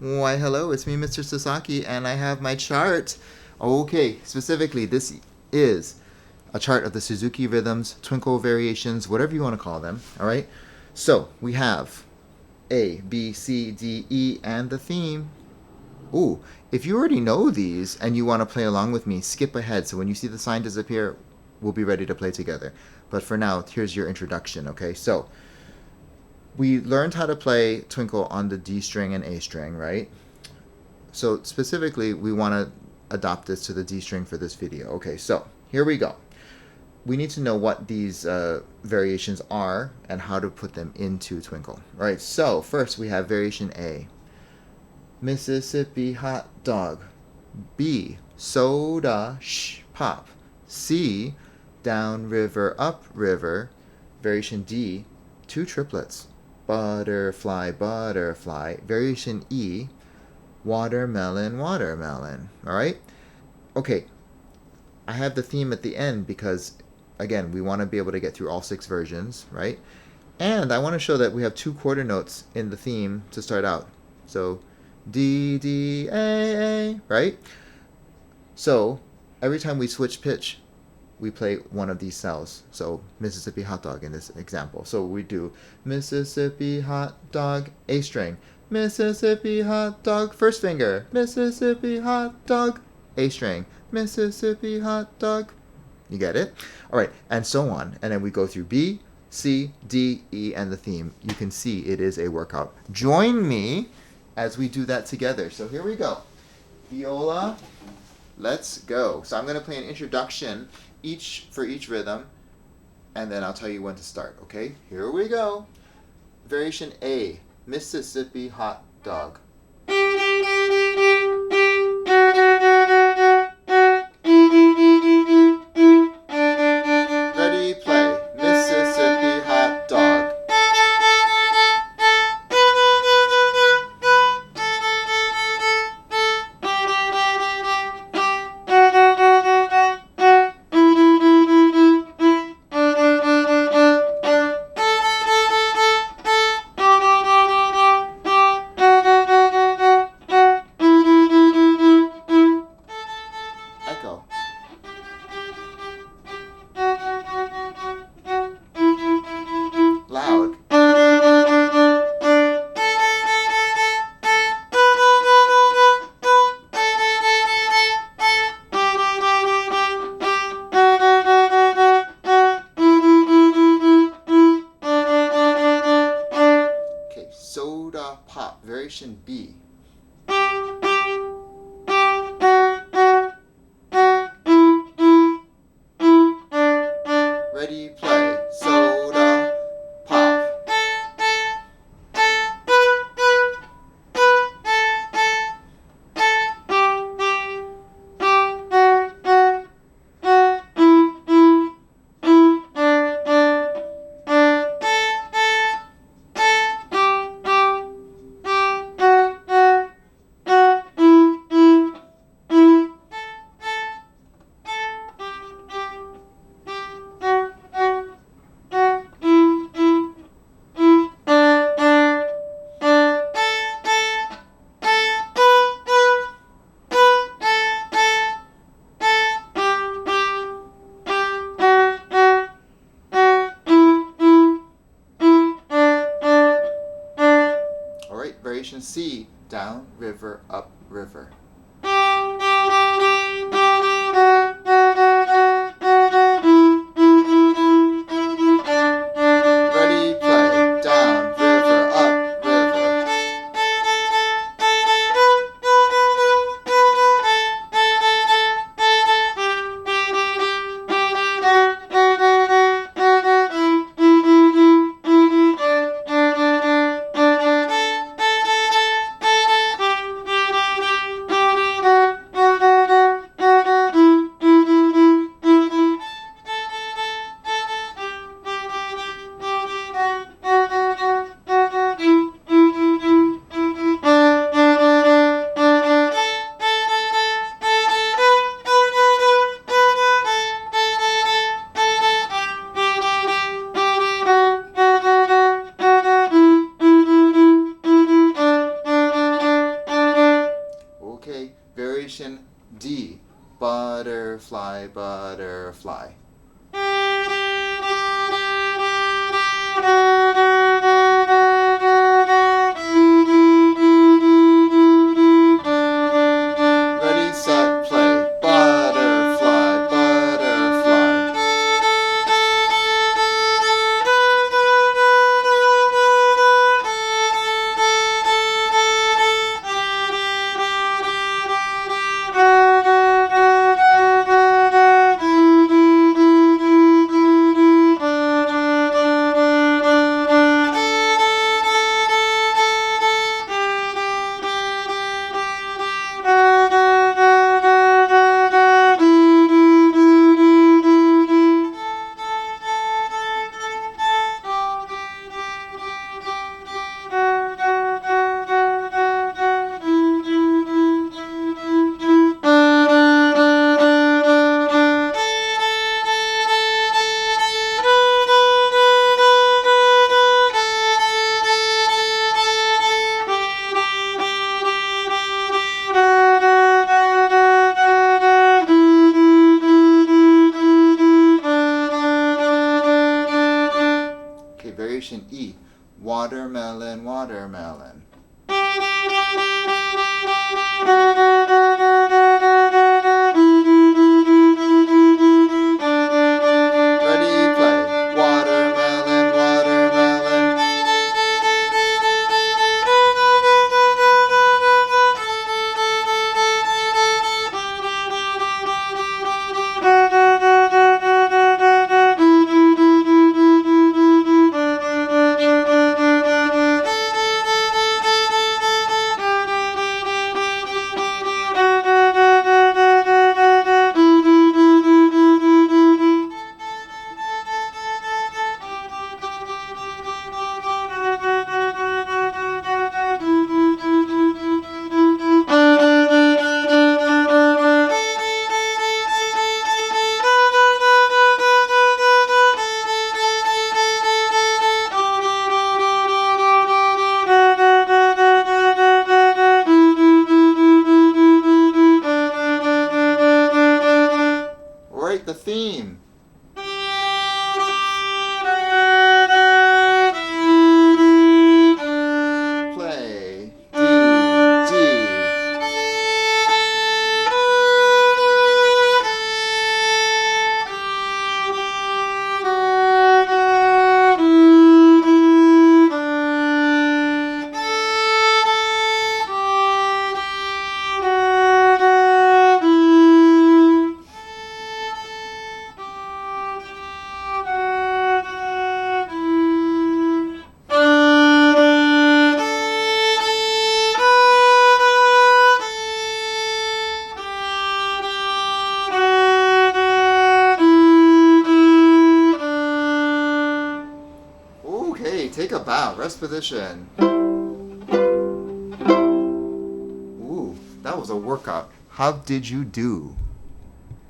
Why, hello, it's me, MrSasaki, and I have my chart. Okay, specifically, this is a chart of the Suzuki rhythms, twinkle variations, whatever you want to call them, all right? So, we have A, B, C, D, E, and the theme. Ooh, if you already know these and you want to play along with me, skip ahead. So when you see the sign disappear, we'll be ready to play together. But for now, here's your introduction, okay? So, we learned how to play Twinkle on the D string and A string, right? So specifically, we want to adopt this to the D string for this video. Okay, so here we go. We need to know what these variations are and how to put them into Twinkle. All right, so first we have variation A. Mississippi hot dog. B, soda, shh, pop. C, down river, up river. Variation D, two triplets. Butterfly, butterfly. Variation E, watermelon, watermelon. All right? Okay, I have the theme at the end because, again, we want to be able to get through all 6 versions, right? And I want to show that we have 2 quarter notes in the theme to start out. So, D, D, A, right? So, every time we switch pitch, we play one of these cells. So Mississippi hot dog in this example. So we do Mississippi hot dog, A string. Mississippi hot dog, first finger. Mississippi hot dog, A string. Mississippi hot dog. You get it? All right, and so on. And then we go through B, C, D, E, and the theme. You can see it is a workout. Join me as we do that together. So here we go. Viola, let's go. So I'm going to play an introduction for each rhythm, and then I'll tell you when to start, okay? Here we go. Variation A, Mississippi hot dog. Ready, play. Mississippi hot dog. Echo. Loud. Okay, soda pop, variation B. Ready, play. Soda, pop. Variation C, down, river, up, river. Ready, play. Down, river, up, river. variation D. Butterfly, butterfly. Ready, set, play. Butterfly, butterfly. Variation E. Watermelon, watermelon. Ready, play. Watermelon, watermelon. The theme. Play. D, D. Okay, take a bow. Rest position. Ooh, that was a workout. How did you do?